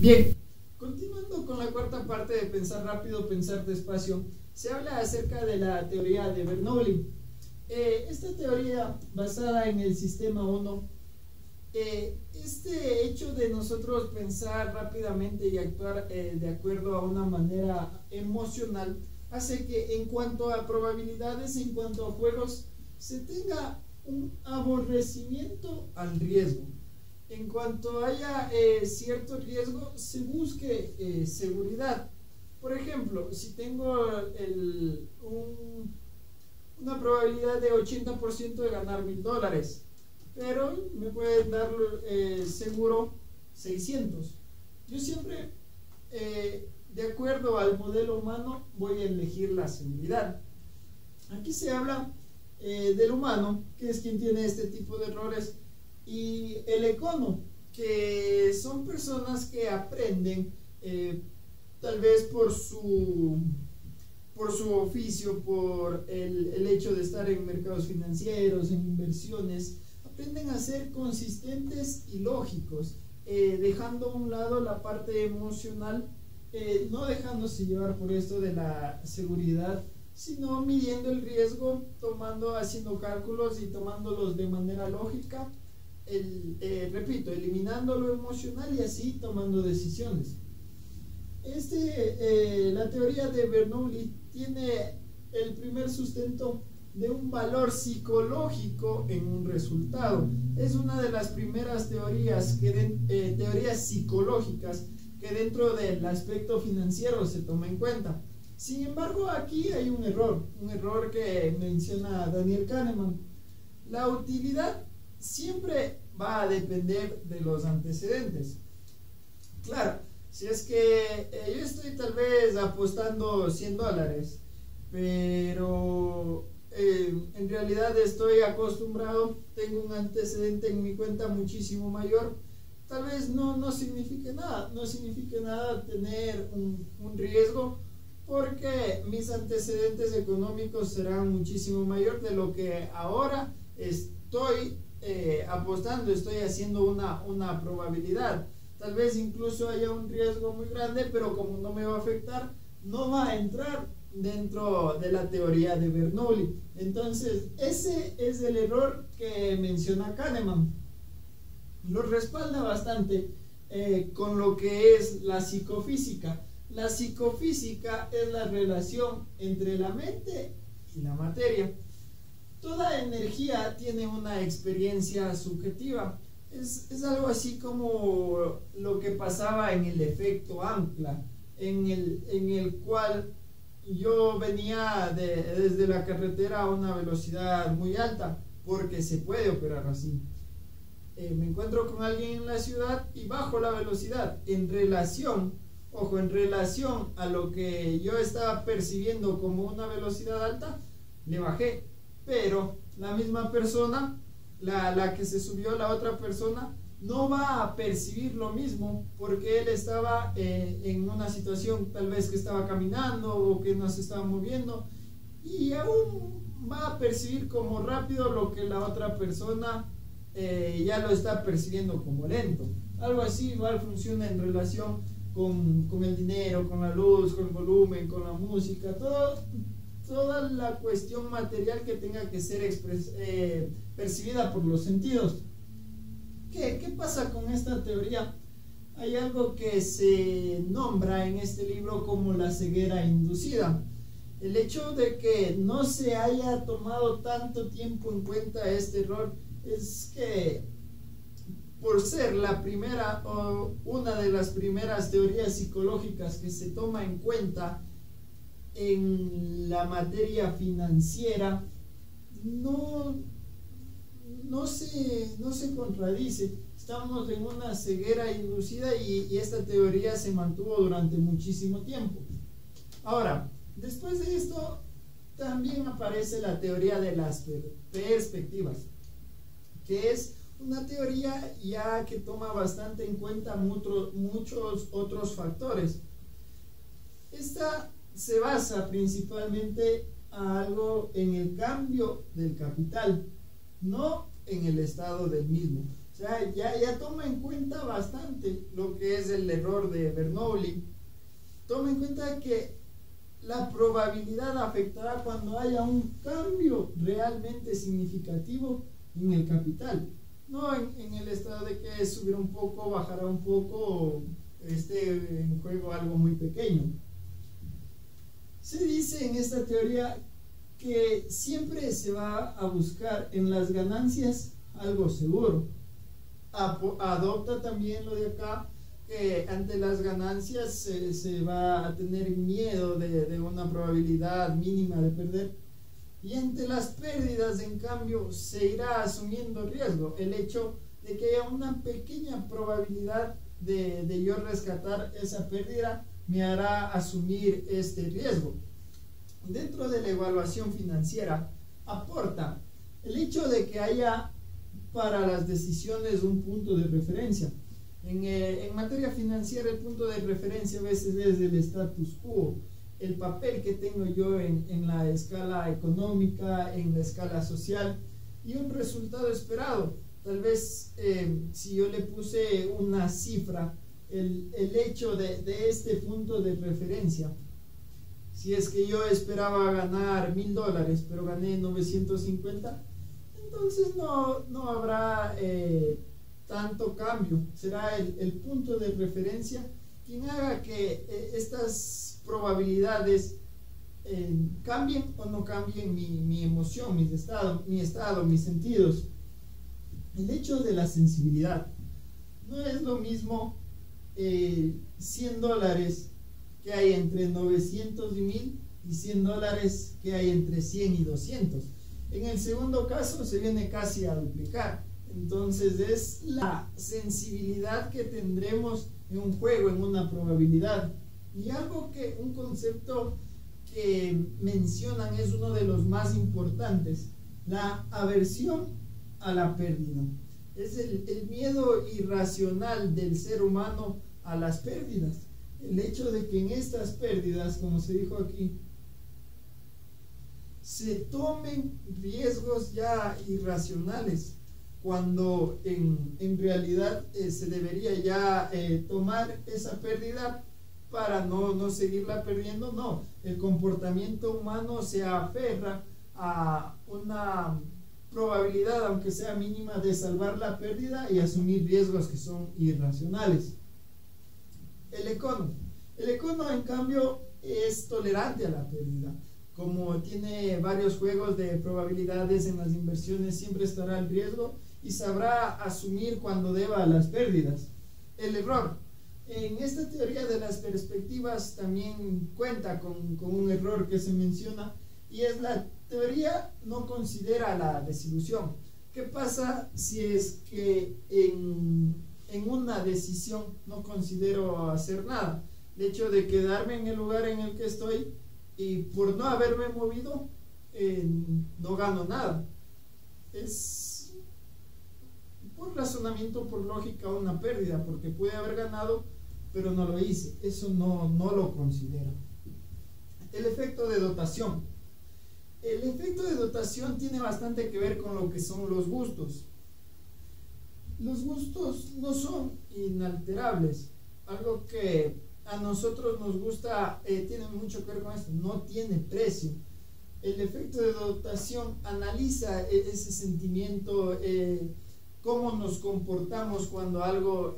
Bien, continuando con la cuarta parte de pensar rápido, pensar despacio, se habla acerca de la teoría de Bernoulli. Esta teoría basada en el sistema 1, este hecho de nosotros pensar rápidamente y actuar de acuerdo a una manera emocional hace que en cuanto a probabilidades, en cuanto a juegos, se tenga un aborrecimiento al riesgo. En cuanto haya cierto riesgo, se busque seguridad. Por ejemplo, si tengo una probabilidad de 80% de ganar $1000, pero me pueden dar seguro 600. Yo siempre, de acuerdo al modelo humano, voy a elegir la seguridad. Aquí se habla del humano, que es quien tiene este tipo de errores, y el econo, que son personas que aprenden tal vez por su oficio, por el hecho de estar en mercados financieros, en inversiones, aprenden a ser consistentes y lógicos, dejando a un lado la parte emocional, no dejándose llevar por esto de la seguridad, sino midiendo el riesgo, haciendo cálculos y tomándolos de manera lógica, repito, eliminando lo emocional y así tomando decisiones. La teoría de Bernoulli tiene el primer sustento de un valor psicológico en un resultado. Es una de las primeras teorías psicológicas que dentro del aspecto financiero se toma en cuenta. Sin embargo, aquí hay un error que menciona Daniel Kahneman. La utilidad siempre va a depender de los antecedentes. Claro, si es que yo estoy tal vez apostando $100, pero en realidad estoy acostumbrado, tengo un antecedente en mi cuenta muchísimo mayor, tal vez no signifique nada tener un riesgo, porque mis antecedentes económicos serán muchísimo mayor de lo que ahora estoy apostando, estoy haciendo una probabilidad. Tal vez incluso haya un riesgo muy grande, pero como no me va a afectar, no va a entrar dentro de la teoría de Bernoulli. Entonces, ese es el error que menciona Kahneman. Lo respalda bastante con lo que es la psicofísica. La psicofísica es la relación entre la mente y la materia. Toda energía tiene una experiencia subjetiva. Es algo así como lo que pasaba en el efecto ancla, en el cual yo venía desde la carretera a una velocidad muy alta, porque se puede operar así. Me encuentro con alguien en la ciudad y bajo la velocidad en relación a lo que yo estaba percibiendo como una velocidad alta, le bajé, pero la misma persona, la que se subió, la otra persona, no va a percibir lo mismo, porque él estaba en una situación tal vez que estaba caminando o que no se estaba moviendo, y aún va a percibir como rápido lo que la otra persona ya lo está percibiendo como lento. Algo así igual funciona en relación con el dinero, con la luz, con el volumen, con la música, toda la cuestión material que tenga que ser percibida por los sentidos. ¿Qué pasa con esta teoría? Hay algo que se nombra en este libro como la ceguera inducida. El hecho de que no se haya tomado tanto tiempo en cuenta este error es que, por ser la primera o una de las primeras teorías psicológicas que se toma en cuenta en la materia financiera, no se contradice. Estamos en una ceguera inducida y esta teoría se mantuvo durante muchísimo tiempo. Ahora, después de esto, también aparece la teoría de las perspectivas, que es una teoría ya que toma bastante en cuenta muchos otros factores. Esta se basa principalmente a algo en el cambio del capital, no en el estado del mismo. O sea, ya toma en cuenta bastante lo que es el error de Bernoulli. Toma en cuenta que la probabilidad afectará cuando haya un cambio realmente significativo en el capital. No en el estado de que subirá un poco, bajará un poco, esté en juego algo muy pequeño. Se dice en esta teoría que siempre se va a buscar en las ganancias algo seguro. Adopta también lo de acá, que ante las ganancias se va a tener miedo de una probabilidad mínima de perder, y ante las pérdidas, en cambio, se irá asumiendo riesgo. El hecho de que haya una pequeña probabilidad de yo rescatar esa pérdida me hará asumir este riesgo. Dentro de la evaluación financiera aporta el hecho de que haya para las decisiones un punto de referencia. En materia financiera, el punto de referencia a veces es el status quo, el papel que tengo yo en la escala económica, en la escala social, y un resultado esperado. Tal vez si yo le puse una cifra, el hecho de este punto de referencia, si es que yo esperaba ganar $1,000 pero gané 950, entonces no habrá tanto cambio. Será el punto de referencia quien haga que estas probabilidades cambien o no cambien mi emoción, mi estado, mis sentidos. El hecho de la sensibilidad no es lo mismo $100 que hay entre 900 y 1000 y $100 que hay entre 100 y 200. En el segundo caso se viene casi a duplicar. Entonces es la sensibilidad que tendremos en un juego, en una probabilidad. Y un concepto que mencionan es uno de los más importantes: la aversión a la pérdida. Es el miedo irracional del ser humano a las pérdidas. El hecho de que en estas pérdidas, como se dijo aquí, se tomen riesgos ya irracionales, cuando en realidad se debería ya tomar esa pérdida para no seguirla perdiendo. No, el comportamiento humano se aferra a una probabilidad, aunque sea mínima, de salvar la pérdida y asumir riesgos que son irracionales. El econo, en cambio, es tolerante a la pérdida. Como tiene varios juegos de probabilidades en las inversiones, siempre estará el riesgo y sabrá asumir cuando deba las pérdidas. El error. En esta teoría de las perspectivas también cuenta con un error que se menciona, y es la teoría no considera la desilusión. ¿Qué pasa si es que en una decisión no considero hacer nada? El hecho de quedarme en el lugar en el que estoy y por no haberme movido no gano nada. Es por razonamiento, por lógica, una pérdida, porque pude haber ganado pero no lo hice. Eso no lo considero. El efecto de dotación. El efecto de dotación tiene bastante que ver con lo que son los gustos. Los gustos no son inalterables. Algo que a nosotros nos gusta tiene mucho que ver con esto. No tiene precio. El efecto de dotación analiza ese sentimiento, cómo nos comportamos cuando algo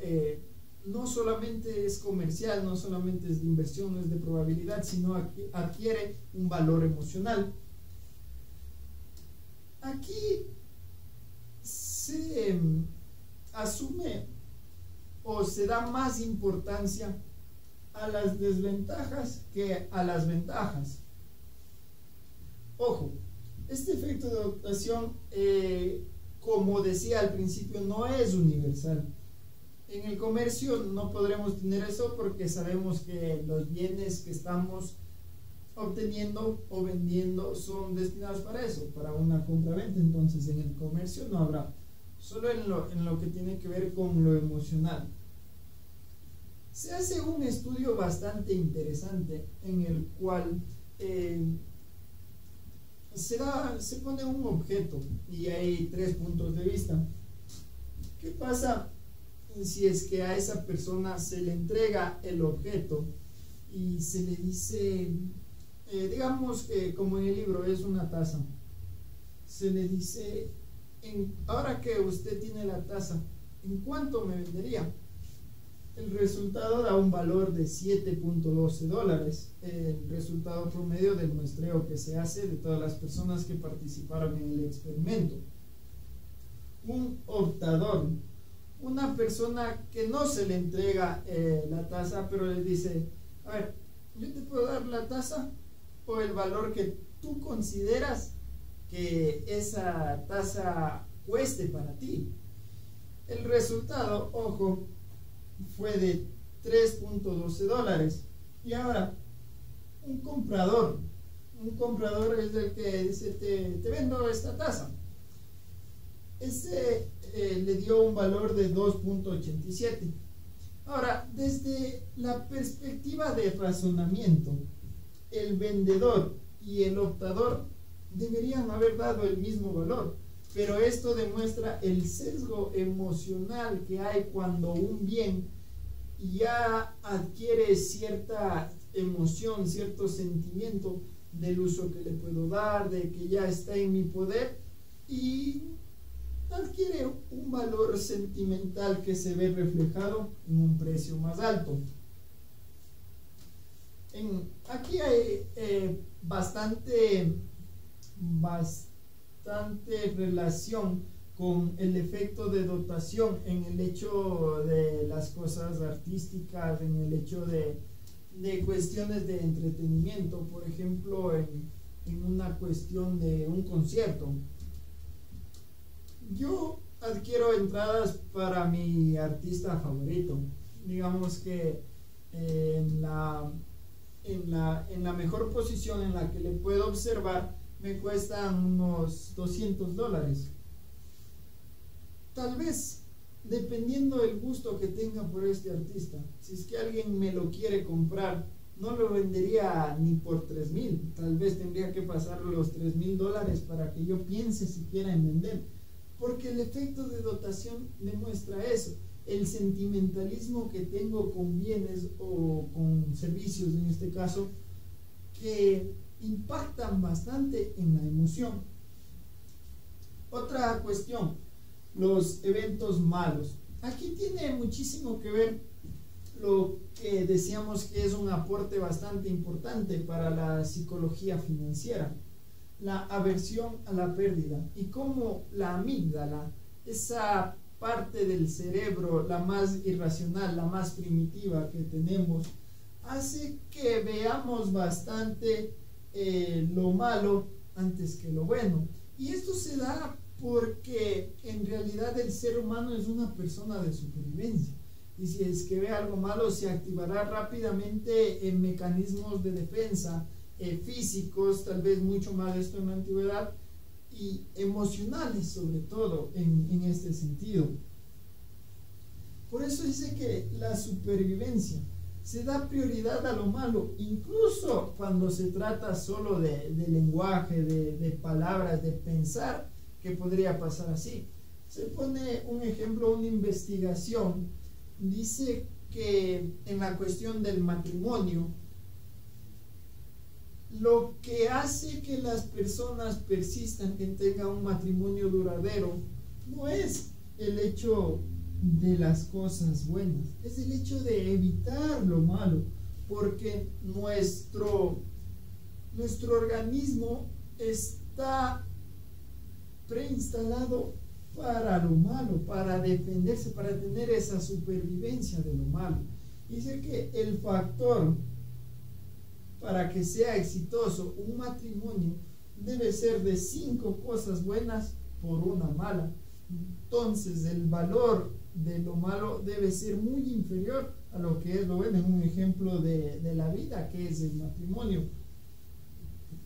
no solamente es comercial, no solamente es de inversión, no es de probabilidad, sino adquiere un valor emocional. Aquí se asume o se da más importancia a las desventajas que a las ventajas. Ojo, este efecto de dotación, como decía al principio, no es universal. En el comercio no podremos tener eso porque sabemos que los bienes que estamos obteniendo o vendiendo son destinados para eso, para una compra-venta. Entonces en el comercio no habrá, solo en lo que tiene que ver con lo emocional. Se hace un estudio bastante interesante en el cual se pone un objeto y hay 3 puntos de vista. ¿Qué pasa si es que a esa persona se le entrega el objeto y se le dice, digamos que como en el libro es una taza, se le dice, ahora que usted tiene la taza, ¿en cuánto me vendería? El resultado da un valor de $7.12, el resultado promedio del muestreo que se hace de todas las personas que participaron en el experimento. Un optador, una persona que no se le entrega la taza, pero le dice, a ver, yo te puedo dar la taza o el valor que tú consideras que esa taza cueste para ti. El resultado, ojo, fue de $3.12. Y ahora, un comprador es el que dice, te vendo esta taza. Ese le dio un valor de 2.87. Ahora, desde la perspectiva de razonamiento, el vendedor y el optador deberían haber dado el mismo valor, pero esto demuestra el sesgo emocional que hay cuando un bien ya adquiere cierta emoción, cierto sentimiento del uso que le puedo dar, de que ya está en mi poder, y adquiere un valor sentimental que se ve reflejado en un precio más alto. Aquí hay bastante relación con el efecto de dotación en el hecho de las cosas artísticas, en el hecho de cuestiones de entretenimiento, por ejemplo, en una cuestión de un concierto. Yo adquiero entradas para mi artista favorito. Digamos que en la mejor posición en la que le puedo observar me cuestan unos $200. Tal vez, dependiendo del gusto que tenga por este artista, si es que alguien me lo quiere comprar, no lo vendería ni por $3,000. Tal vez tendría que pasar los $3,000 para que yo piense siquiera en vender, porque el efecto de dotación demuestra eso, el sentimentalismo que tengo con bienes o con servicios en este caso, que impactan bastante en la emoción. Otra cuestión, los eventos malos. Aquí tiene muchísimo que ver lo que decíamos que es un aporte bastante importante para la psicología financiera, la aversión a la pérdida, y cómo la amígdala, esa parte del cerebro, la más irracional, la más primitiva que tenemos, hace que veamos bastante lo malo antes que lo bueno. Y esto se da porque en realidad el ser humano es una persona de supervivencia, y si es que ve algo malo se activará rápidamente en mecanismos de defensa físicos, tal vez mucho más esto en la antigüedad, y emocionales sobre todo en este sentido. Por eso dice que la supervivencia se da prioridad a lo malo, incluso cuando se trata solo de lenguaje, de palabras, de pensar que podría pasar así. Se pone un ejemplo, una investigación, dice que en la cuestión del matrimonio, lo que hace que las personas persistan en tengan un matrimonio duradero no es el hecho de las cosas buenas, es el hecho de evitar lo malo, porque nuestro organismo está preinstalado para lo malo, para defenderse, para tener esa supervivencia de lo malo. Dice que el factor para que sea exitoso un matrimonio debe ser de 5 cosas buenas por una mala. Entonces el valor de lo malo debe ser muy inferior a lo que es lo bueno, en un ejemplo de la vida que es el matrimonio.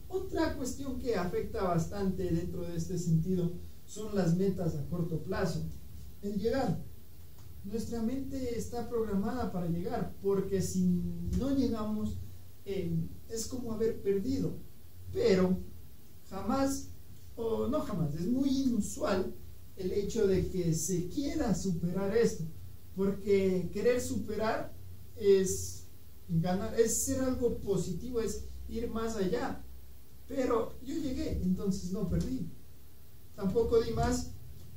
Otra cuestión que afecta bastante dentro de este sentido son las metas a corto plazo, el llegar. Nuestra mente está programada para llegar, porque si no llegamos es como haber perdido. Pero jamás, o no jamás, es muy inusual el hecho de que se quiera superar esto, porque querer superar es ganar, es ser algo positivo, es ir más allá. Pero yo llegué, entonces no perdí. Tampoco di más,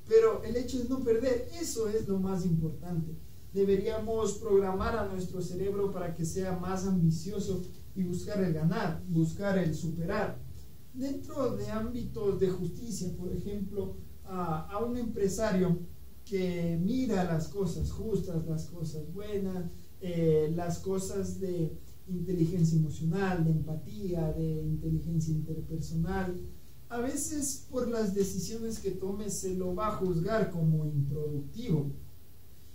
pero el hecho es no perder, eso es lo más importante. Deberíamos programar a nuestro cerebro para que sea más ambicioso y buscar el ganar, buscar el superar. Dentro de ámbitos de justicia, por ejemplo, a un empresario que mira las cosas justas, las cosas buenas, las cosas de inteligencia emocional, de empatía, de inteligencia interpersonal, a veces por las decisiones que tome se lo va a juzgar como improductivo.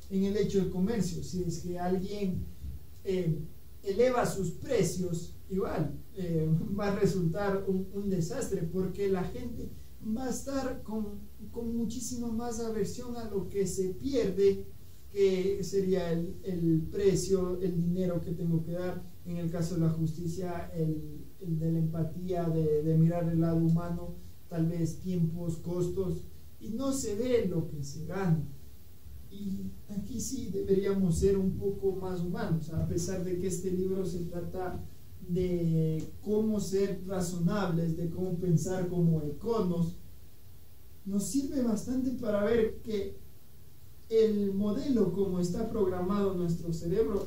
En el hecho del comercio, si es que alguien eleva sus precios, igual va a resultar un desastre, porque la gente va a estar con muchísima más aversión a lo que se pierde, que sería el precio, el dinero que tengo que dar. En el caso de la justicia, el de la empatía, de mirar el lado humano, tal vez tiempos, costos, y no se ve lo que se gana. Y aquí sí deberíamos ser un poco más humanos, a pesar de que este libro se trata de cómo ser razonables, de cómo pensar como econos. Nos sirve bastante para ver que el modelo como está programado nuestro cerebro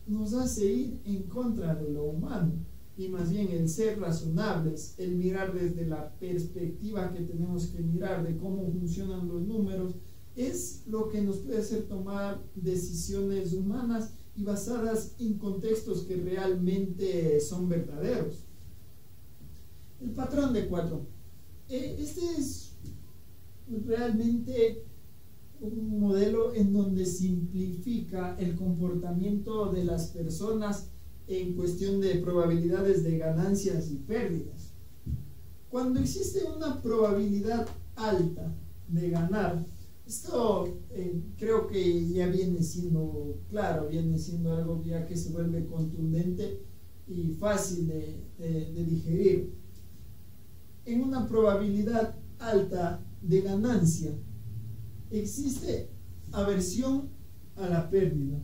nos hace ir en contra de lo humano, y más bien el ser razonables, el mirar desde la perspectiva que tenemos que mirar de cómo funcionan los números, es lo que nos puede hacer tomar decisiones humanas y basadas en contextos que realmente son verdaderos. El patrón de 4. Este es realmente un modelo en donde simplifica el comportamiento de las personas en cuestión de probabilidades de ganancias y pérdidas. Cuando existe una probabilidad alta de ganar, esto creo que ya viene siendo claro, viene siendo algo ya que se vuelve contundente y fácil de digerir. En una probabilidad alta de ganancia existe aversión a la pérdida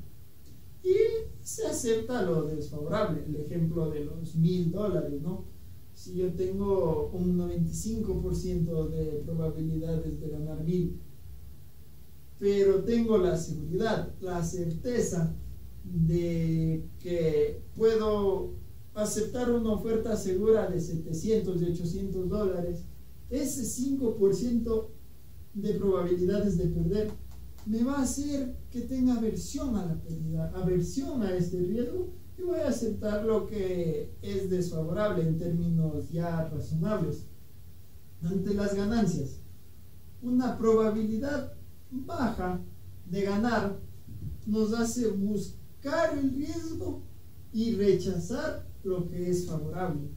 y se acepta lo desfavorable. El ejemplo de los $1,000, ¿no? Si yo tengo un 95% de probabilidades de ganar 1,000, pero tengo la seguridad, la certeza de que puedo aceptar una oferta segura de $700, de $800, ese 5% de probabilidades de perder me va a hacer que tenga aversión a la pérdida, aversión a este riesgo, y voy a aceptar lo que es desfavorable en términos ya razonables. Ante las ganancias, una probabilidad baja de ganar nos hace buscar el riesgo y rechazar lo que es favorable.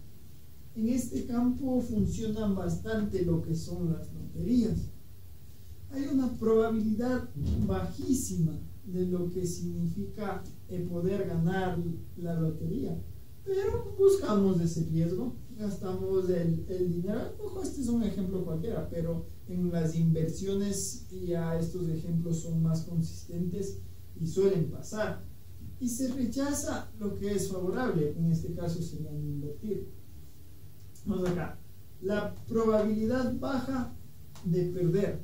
En este campo funcionan bastante lo que son las loterías. Hay una probabilidad bajísima de lo que significa poder ganar la lotería, pero buscamos ese riesgo, gastamos el dinero. Ojo, este es un ejemplo cualquiera, pero en las inversiones ya estos ejemplos son más consistentes y suelen pasar, y se rechaza lo que es favorable. En este caso sería invertir. Vamos acá, la probabilidad baja de perder,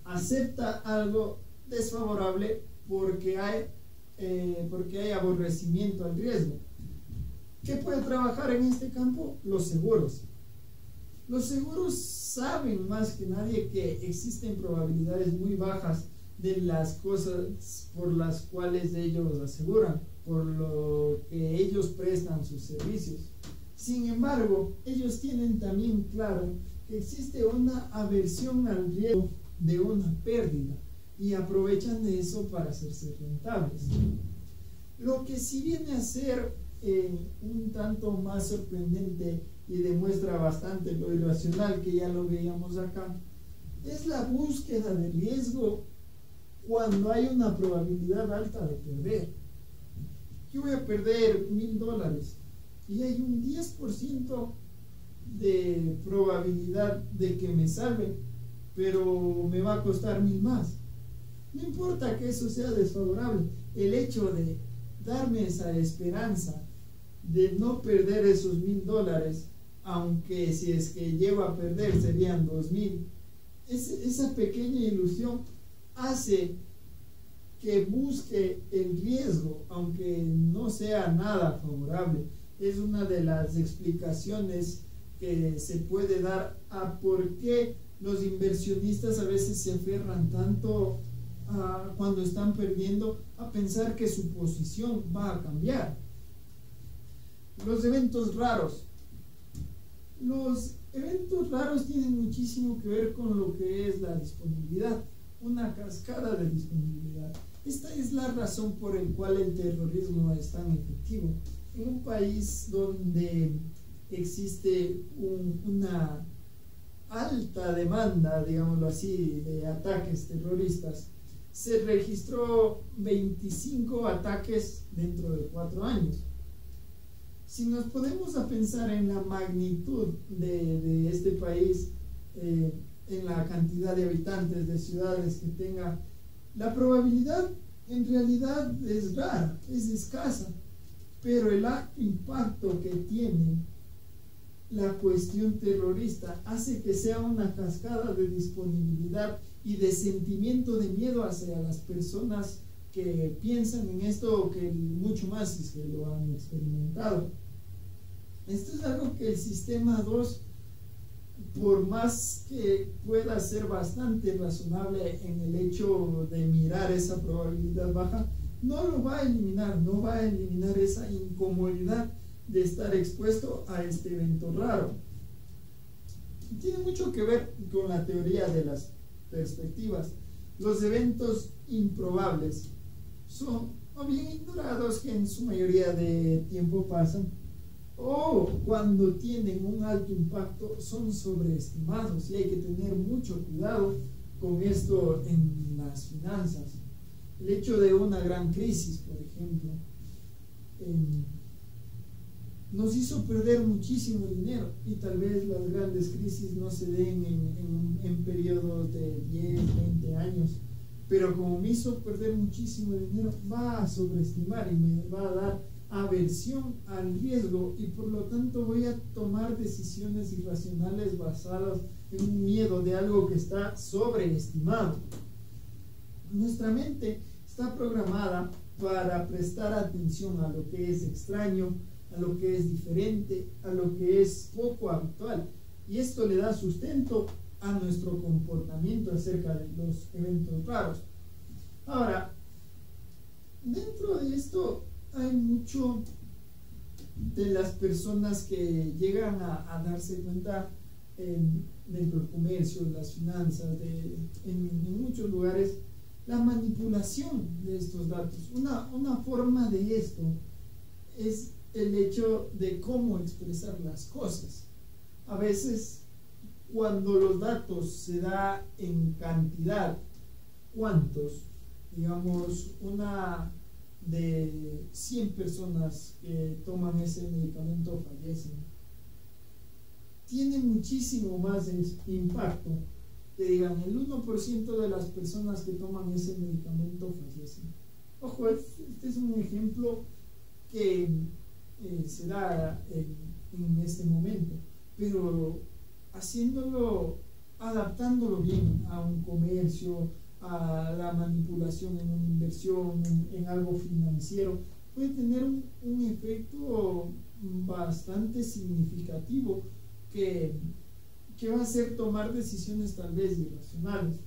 acepta algo desfavorable porque hay aborrecimiento al riesgo. ¿Qué puede trabajar en este campo? Los seguros. Los seguros saben más que nadie que existen probabilidades muy bajas de las cosas por las cuales ellos aseguran, por lo que ellos prestan sus servicios. Sin embargo, ellos tienen también claro que existe una aversión al riesgo de una pérdida y aprovechan de eso para hacerse rentables. Lo que sí viene a ser un tanto más sorprendente y demuestra bastante lo irracional, que ya lo veíamos acá, es la búsqueda de riesgo cuando hay una probabilidad alta de perder. Yo voy a perder $1,000 y hay un 10% de probabilidad de que me salve. pero me va a costar 1000 más. No importa que eso sea desfavorable, el hecho de darme esa esperanza de no perder esos $1000, aunque si es que llego a perder serían 2000, esa pequeña ilusión hace que busque el riesgo, aunque no sea nada favorable. Es una de las explicaciones que se puede dar a por qué los inversionistas a veces se aferran tanto cuando están perdiendo a pensar que su posición va a cambiar. Los eventos raros. Los eventos raros tienen muchísimo que ver con lo que es la disponibilidad, una cascada de disponibilidad. Esta es la razón por la cual el terrorismo es tan efectivo. En un país donde existe una alta demanda, digámoslo así, de ataques terroristas, se registró 25 ataques dentro de 4 años. Si nos ponemos a pensar en la magnitud de este país, en la cantidad de habitantes, de ciudades que tenga, la probabilidad en realidad es rara, es escasa, pero el alto impacto que tiene la cuestión terrorista hace que sea una cascada de disponibilidad y de sentimiento de miedo hacia las personas que piensan en esto, que mucho más si es que lo han experimentado. Esto es algo que el sistema 2, por más que pueda ser bastante razonable en el hecho de mirar esa probabilidad baja, no lo va a eliminar, no va a eliminar esa incomodidad de estar expuesto a este evento raro. Tiene mucho que ver con la teoría de las perspectivas. Los eventos improbables son o bien ignorados, que en su mayoría de tiempo pasan, o cuando tienen un alto impacto son sobreestimados, y hay que tener mucho cuidado con esto en las finanzas. El hecho de una gran crisis, por ejemplo, nos hizo perder muchísimo dinero, y tal vez las grandes crisis no se den en periodos de 10, 20 años, pero como me hizo perder muchísimo dinero, va a sobreestimar y me va a dar aversión al riesgo, y por lo tanto voy a tomar decisiones irracionales basadas en un miedo de algo que está sobreestimado. Nuestra mente está programada para prestar atención a lo que es extraño, a lo que es diferente, a lo que es poco habitual, y esto le da sustento a nuestro comportamiento acerca de los eventos raros. Ahora, dentro de esto hay mucho de las personas que llegan a darse cuenta dentro del comercio, las finanzas, en muchos lugares, la manipulación de estos datos. Una forma de esto es el hecho de cómo expresar las cosas. A veces, cuando los datos se da en cantidad, ¿cuántos? Digamos, una de 100 personas que toman ese medicamento fallecen. Tiene muchísimo más impacto que digan el 1% de las personas que toman ese medicamento fallecen. Ojo, este es un ejemplo que se da en este momento, pero haciéndolo, adaptándolo bien a un comercio, a la manipulación en una inversión, en algo financiero, puede tener un efecto bastante significativo que va a hacer tomar decisiones tal vez irracionales.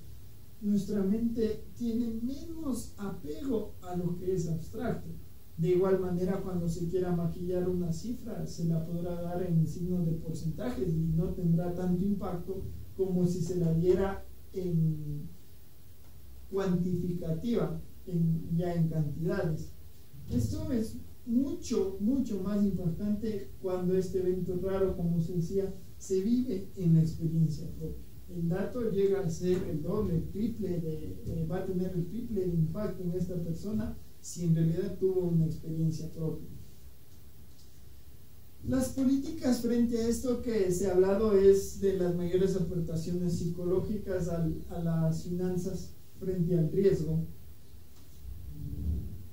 Nuestra mente tiene menos apego a lo que es abstracto. De igual manera, cuando se quiera maquillar una cifra, se la podrá dar en signos de porcentajes y no tendrá tanto impacto como si se la diera en cuantificativa, ya en cantidades. Esto es mucho más impactante cuando este evento raro, como se decía, se vive en la experiencia propia. El dato llega a ser el doble, el triple, va a tener el triple de impacto en esta persona si en realidad tuvo una experiencia propia. Las políticas frente a esto que se ha hablado es de las mayores aportaciones psicológicas a las finanzas frente al riesgo.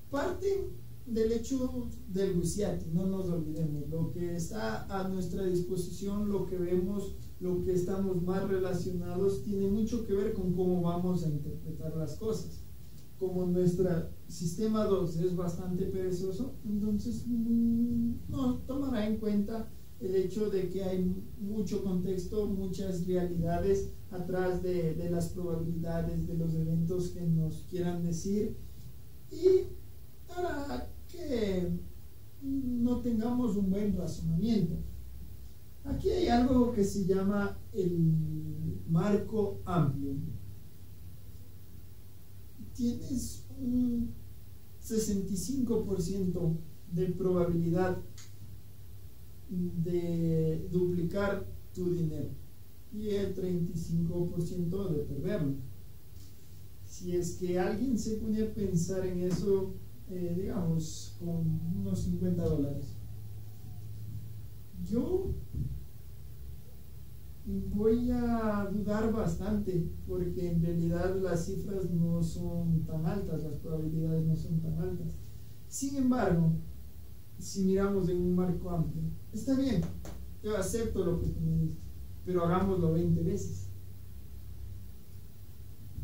Parte del hecho del WISIATI, no nos olvidemos, lo que está a nuestra disposición, lo que vemos, lo que estamos más relacionados, tiene mucho que ver con cómo vamos a interpretar las cosas. Como nuestro sistema 2 es bastante perezoso, entonces no tomará en cuenta el hecho de que hay mucho contexto, muchas realidades atrás de las probabilidades de los eventos que nos quieran decir, y para que no tengamos un buen razonamiento. Aquí hay algo que se llama el marco amplio. Tienes un 65% de probabilidad de duplicar tu dinero y el 35% de perderlo. Si es que alguien se pone a pensar en eso, digamos, con unos $50, yo voy a dudar bastante, porque en realidad las cifras no son tan altas, las probabilidades no son tan altas. Sin embargo, si miramos en un marco amplio, está bien, yo acepto lo que tú me dices, pero hagámoslo 20 veces.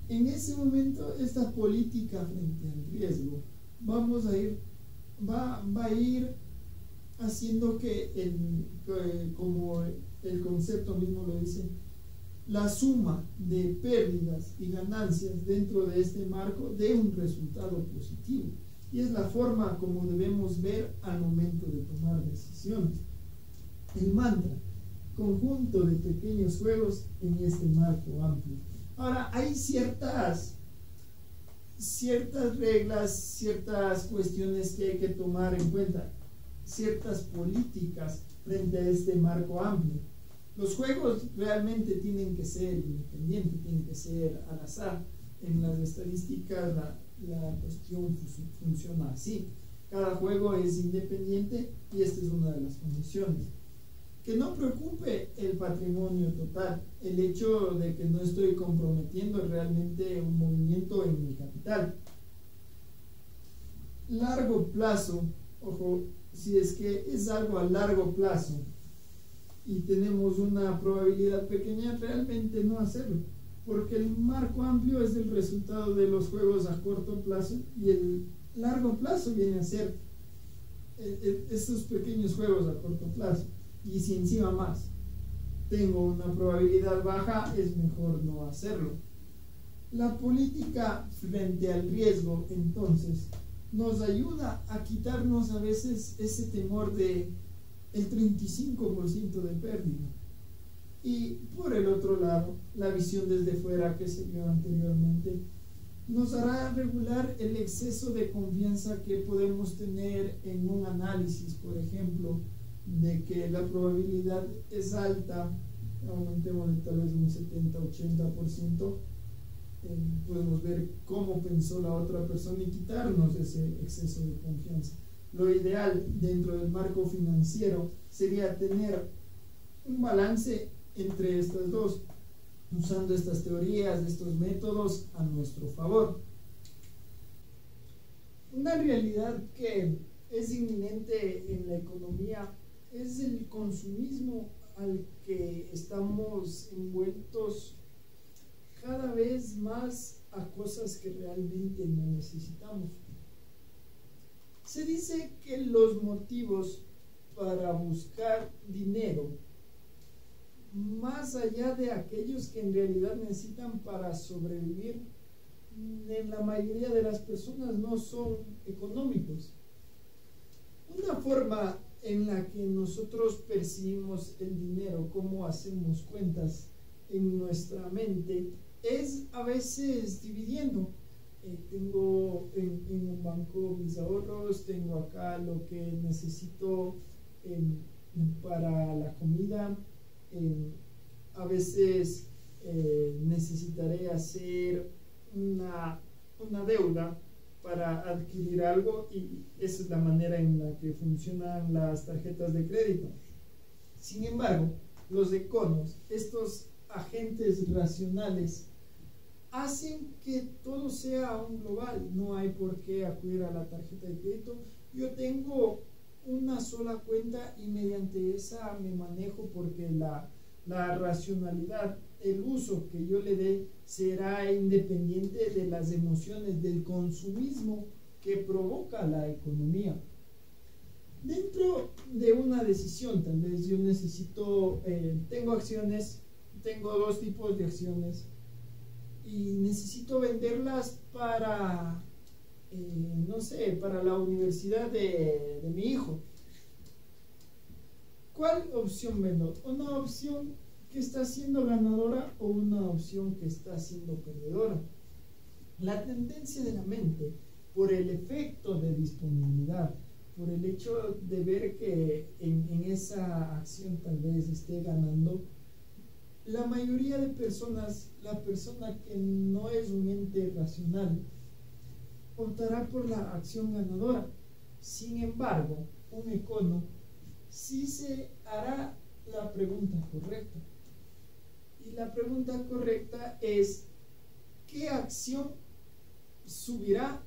En ese momento, esta política frente al riesgo va a ir haciendo que como el concepto mismo lo dice, la suma de pérdidas y ganancias dentro de este marco dé un resultado positivo, y es la forma como debemos ver al momento de tomar decisiones. El mantra: conjunto de pequeños juegos en este marco amplio. Ahora, hay ciertas reglas, ciertas cuestiones que hay que tomar en cuenta, ciertas políticas frente a este marco amplio. Los juegos realmente tienen que ser independientes, tienen que ser al azar. En las estadísticas la cuestión funciona así. Cada juego es independiente y esta es una de las condiciones. Que no preocupe el patrimonio total, el hecho de que no estoy comprometiendo realmente un movimiento en mi capital. Largo plazo, ojo, si es que es algo a largo plazo y tenemos una probabilidad pequeña, realmente no hacerlo, porque el marco amplio es el resultado de los juegos a corto plazo, y el largo plazo viene a ser estos pequeños juegos a corto plazo. Y si encima más tengo una probabilidad baja, es mejor no hacerlo. La política frente al riesgo, entonces, nos ayuda a quitarnos a veces ese temor de el 35% de pérdida. Y por el otro lado, la visión desde fuera que se vio anteriormente nos hará regular el exceso de confianza que podemos tener en un análisis, por ejemplo, de que la probabilidad es alta, aumentemos de tal vez un 70-80%, podemos ver cómo pensó la otra persona y quitarnos ese exceso de confianza. Lo ideal dentro del marco financiero sería tener un balance entre estas dos, usando estas teorías, estos métodos a nuestro favor. Una realidad que es inminente en la economía es el consumismo al que estamos envueltos cada vez más a cosas que realmente no necesitamos. Se dice que los motivos para buscar dinero, más allá de aquellos que en realidad necesitan para sobrevivir, en la mayoría de las personas no son económicos. Una forma en la que nosotros percibimos el dinero, cómo hacemos cuentas en nuestra mente, es a veces dividiendo. Tengo en un banco mis ahorros, tengo acá lo que necesito para la comida, a veces necesitaré hacer una deuda para adquirir algo, y esa es la manera en la que funcionan las tarjetas de crédito. Sin embargo, los econos, estos agentes racionales, hacen que todo sea un global. No hay por qué acudir a la tarjeta de crédito. Yo tengo una sola cuenta y mediante esa me manejo, porque la racionalidad, el uso que yo le dé será independiente de las emociones, del consumismo que provoca la economía. Dentro de una decisión, tal vez yo necesito, tengo acciones, tengo dos tipos de acciones y necesito venderlas para, no sé, para la universidad de mi hijo. ¿Cuál opción vendo? ¿Una opción que está siendo ganadora o una opción que está siendo perdedora? La tendencia de la mente, por el efecto de disponibilidad, por el hecho de ver que en esa acción tal vez esté ganando, la mayoría de personas, la persona que no es un ente racional, optará por la acción ganadora. Sin embargo, un econo sí se hará la pregunta correcta. Y la pregunta correcta es: ¿qué acción subirá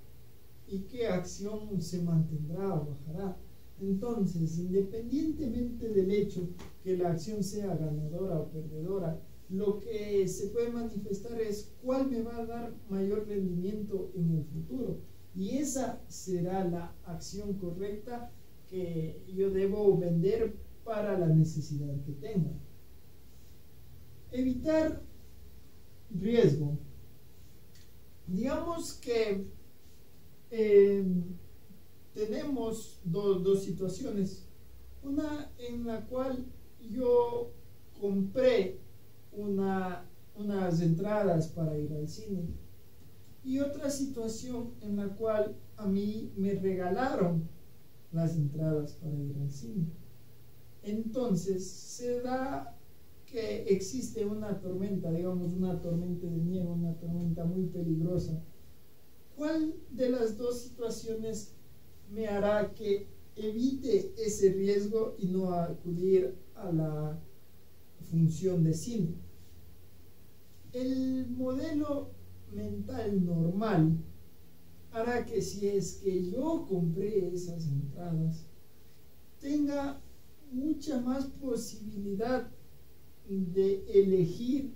y qué acción se mantendrá o bajará? Entonces, independientemente del hecho que la acción sea ganadora o perdedora, lo que se puede manifestar es cuál me va a dar mayor rendimiento en el futuro. Y esa será la acción correcta que yo debo vender para la necesidad que tenga. Evitar riesgo. Digamos que tenemos dos situaciones. Una en la cual yo compré unas entradas para ir al cine, y otra situación en la cual a mí me regalaron las entradas para ir al cine. Entonces se da que existe una tormenta, digamos una tormenta de nieve, una tormenta muy peligrosa. ¿Cuál de las dos situaciones me hará que evite ese riesgo y no acudir a la función de cine? El modelo mental normal hará que, si es que yo compré esas entradas, tenga mucha más posibilidad de elegir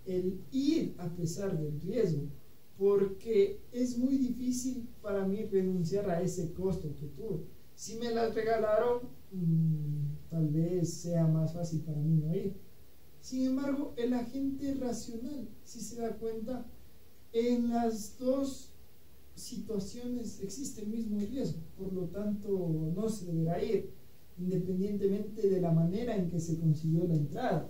el ir a pesar del riesgo, porque es muy difícil para mí renunciar a ese costo que tuve. Si me las regalaron, tal vez sea más fácil para mí no ir. Sin embargo, el agente racional, si se da cuenta, en las dos situaciones existe el mismo riesgo, por lo tanto no se deberá ir, independientemente de la manera en que se consiguió la entrada.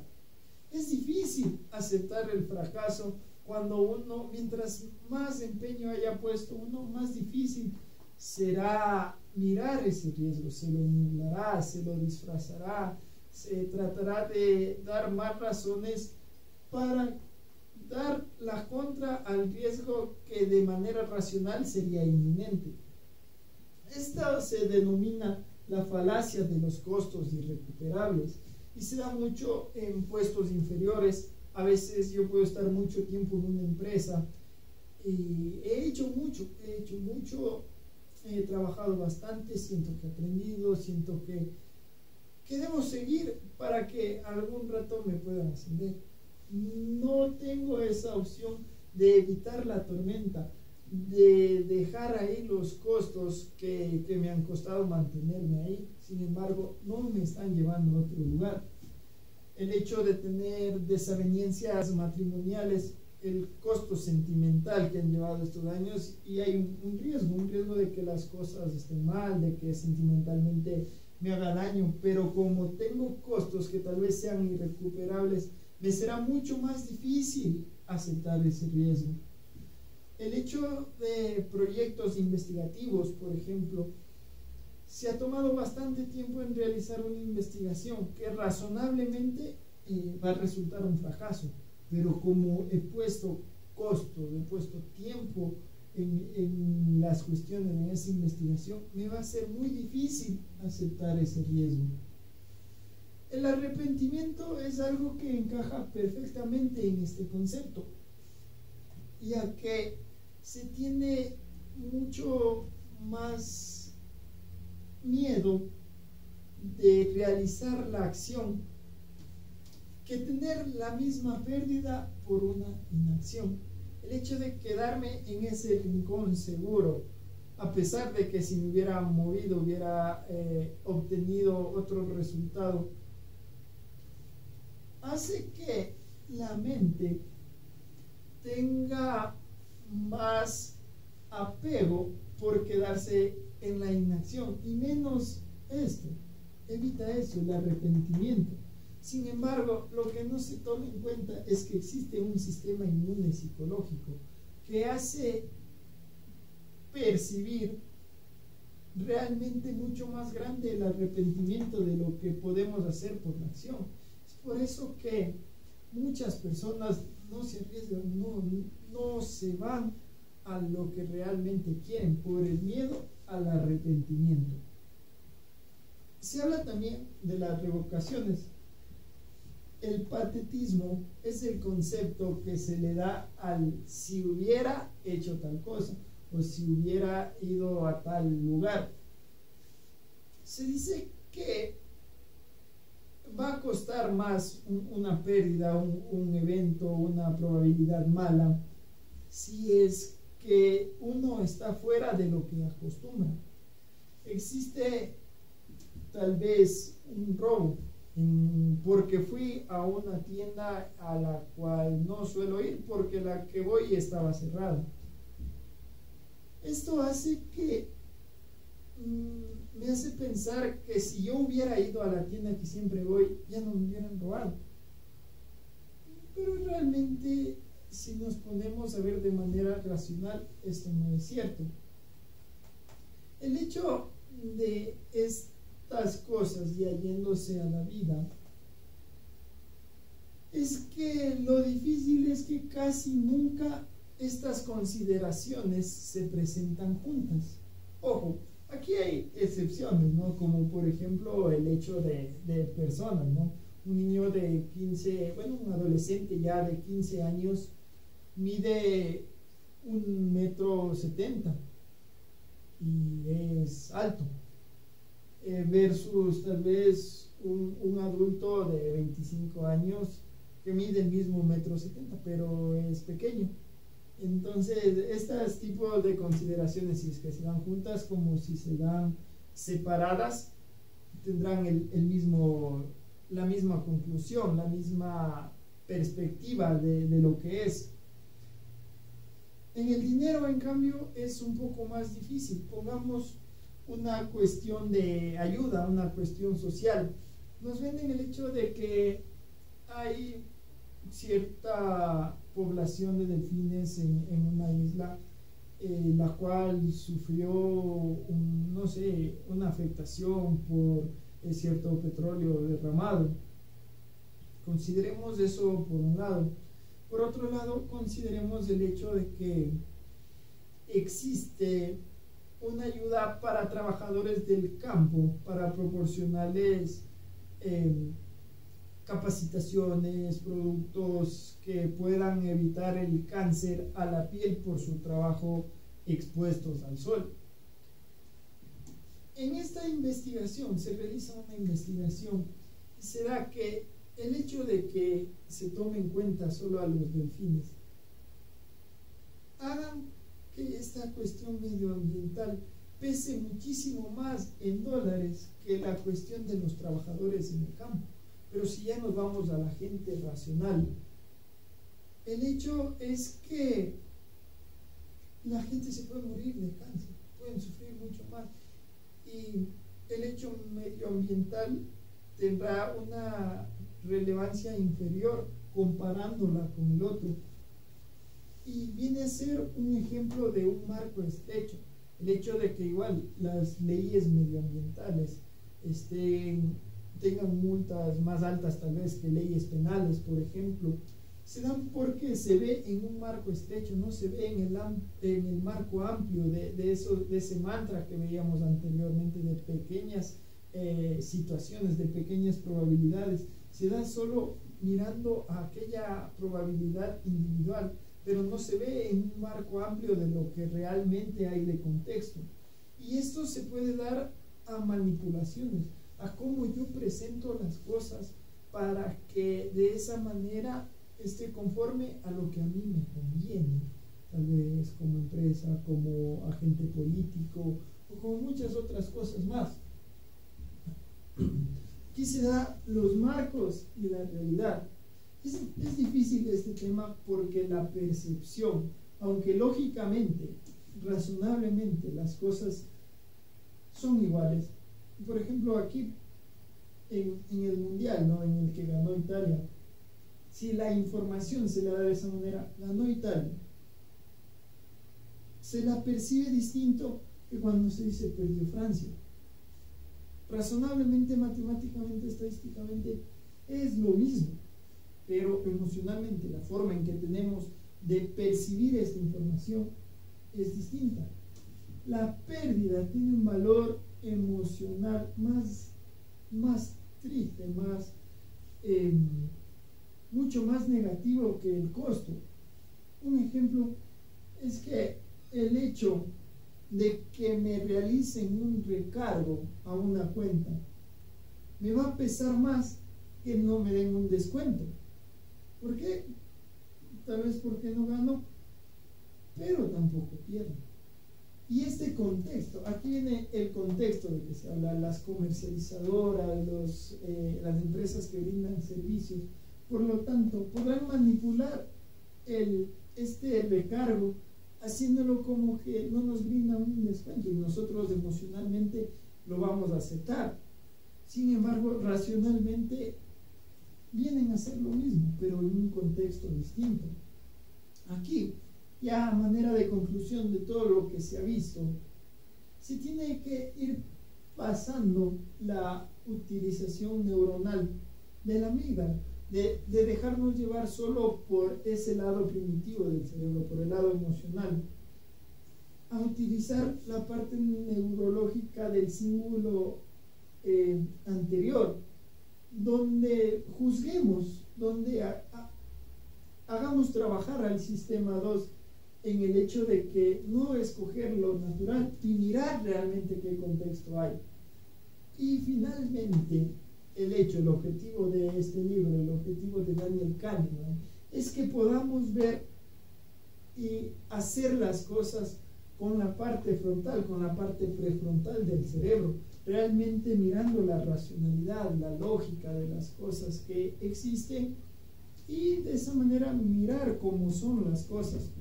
Es difícil aceptar el fracaso cuando uno, mientras más empeño haya puesto uno, más difícil será mirar ese riesgo, se lo nublará, se lo disfrazará, se tratará de dar más razones para dar la contra al riesgo que de manera racional sería inminente. Esta se denomina la falacia de los costos irrecuperables y se da mucho en puestos inferiores. A veces yo puedo estar mucho tiempo en una empresa y he hecho mucho, he trabajado bastante, siento que he aprendido, siento que debo seguir para que algún rato me puedan ascender. No tengo esa opción de evitar la tormenta, de dejar ahí los costos que me han costado mantenerme ahí. Sin embargo, no me están llevando a otro lugar. El hecho de tener desavenencias matrimoniales, el costo sentimental que han llevado estos años, y hay un riesgo de que las cosas estén mal, de que sentimentalmente me haga daño, pero como tengo costos que tal vez sean irrecuperables, me será mucho más difícil aceptar ese riesgo. El hecho de proyectos investigativos, por ejemplo, se ha tomado bastante tiempo en realizar una investigación que razonablemente va a resultar un fracaso, pero como he puesto costos, he puesto tiempo en las cuestiones, en esa investigación, me va a ser muy difícil aceptar ese riesgo. El arrepentimiento es algo que encaja perfectamente en este concepto, ya que se tiene mucho más miedo de realizar la acción que tener la misma pérdida por una inacción. El hecho de quedarme en ese rincón seguro, a pesar de que si me hubiera movido hubiera obtenido otro resultado, hace que la mente tenga más apego por quedarse en la inacción y menos esto, evita eso, el arrepentimiento. Sin embargo, lo que no se toma en cuenta es que existe un sistema inmune psicológico que hace percibir realmente mucho más grande el arrepentimiento de lo que podemos hacer por la acción. Es por eso que muchas personas no se arriesgan, no se van a lo que realmente quieren por el miedo al arrepentimiento. Se habla también de las revocaciones. El patetismo es el concepto que se le da al si hubiera hecho tal cosa o si hubiera ido a tal lugar. Se dice que va a costar más una pérdida, un evento, una probabilidad mala, si es que uno está fuera de lo que acostumbra. Existe tal vez un robo porque fui a una tienda a la cual no suelo ir porque la que voy estaba cerrada. Esto hace que me hace pensar que si yo hubiera ido a la tienda que siempre voy, ya no me hubieran robado. Pero realmente, si nos ponemos a ver de manera racional, esto no es cierto. El hecho de estas cosas ya yéndose a la vida es que lo difícil es que casi nunca estas consideraciones se presentan juntas. Ojo, aquí hay excepciones, ¿no? Como por ejemplo el hecho de personas, ¿no? Un niño de 15, bueno, un adolescente ya de 15 años mide 1,70 m y es alto, versus tal vez un adulto de 25 años que mide el mismo 1,70 m, pero es pequeño. Entonces, estos tipos de consideraciones, si es que se dan juntas como si se dan separadas, tendrán la misma conclusión, la misma perspectiva de lo que es. En el dinero, en cambio, es un poco más difícil. Pongamos una cuestión de ayuda, una cuestión social. Nos venden el hecho de que hay cierta población de delfines en una isla la cual sufrió una afectación por cierto petróleo derramado. Consideremos eso por un lado. Por otro lado, consideremos el hecho de que existe una ayuda para trabajadores del campo, para proporcionarles capacitaciones, productos que puedan evitar el cáncer a la piel por su trabajo expuestos al sol. En esta investigación se realiza una investigación y se da que el hecho de que se tome en cuenta solo a los delfines hagan que esta cuestión medioambiental pese muchísimo más en dólares que la cuestión de los trabajadores en el campo. Pero si ya nos vamos a la gente racional, el hecho es que la gente se puede morir de cáncer, pueden sufrir mucho más, y el hecho medioambiental tendrá una relevancia inferior comparándola con el otro, y viene a ser un ejemplo de un marco estrecho. El hecho de que igual las leyes medioambientales tengan multas más altas tal vez que leyes penales, por ejemplo, se dan porque se ve en un marco estrecho, no se ve en el marco amplio de ese mantra que veíamos anteriormente, de pequeñas situaciones, de pequeñas probabilidades. Se da solo mirando a aquella probabilidad individual, pero no se ve en un marco amplio de lo que realmente hay de contexto. Y esto se puede dar a manipulaciones, a cómo yo presento las cosas para que de esa manera esté conforme a lo que a mí me conviene, tal vez como empresa, como agente político o como muchas otras cosas más. Aquí se da los marcos y la realidad. Es difícil este tema porque la percepción, aunque lógicamente, razonablemente las cosas son iguales. Por ejemplo, aquí en el Mundial, ¿no?, en el que ganó Italia, si la información se le da de esa manera, ganó Italia, se la percibe distinto que cuando se dice perdió Francia. Razonablemente, matemáticamente, estadísticamente es lo mismo, pero emocionalmente la forma en que tenemos de percibir esta información es distinta. La pérdida tiene un valor emocional más triste, mucho más negativo que el costo. Un ejemplo es que el hecho de que me realicen un recargo a una cuenta me va a pesar más que no me den un descuento. ¿Por qué? Tal vez porque no gano, pero tampoco pierdo. Y este contexto, aquí viene el contexto de que se habla, las comercializadoras, las empresas que brindan servicios, por lo tanto, podrán manipular este recargo haciéndolo como que no nos brinda un descuento y nosotros emocionalmente lo vamos a aceptar. Sin embargo, racionalmente vienen a hacer lo mismo, pero en un contexto distinto. Aquí, ya a manera de conclusión de todo lo que se ha visto, se tiene que ir pasando la utilización neuronal de la amígdala, de dejarnos llevar solo por ese lado primitivo del cerebro, por el lado emocional, a utilizar la parte neurológica del cíngulo anterior, donde juzguemos, donde hagamos trabajar al sistema 2 en el hecho de que no escoger lo natural y mirar realmente qué contexto hay. Y finalmente, el objetivo de este libro, el objetivo de Daniel Kahneman, es que podamos ver y hacer las cosas con la parte frontal, con la parte prefrontal del cerebro, realmente mirando la racionalidad, la lógica de las cosas que existen y de esa manera mirar cómo son las cosas,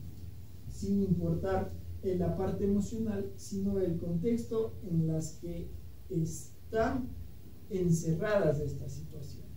sin importar la parte emocional, sino el contexto en las que están encerradas estas situaciones.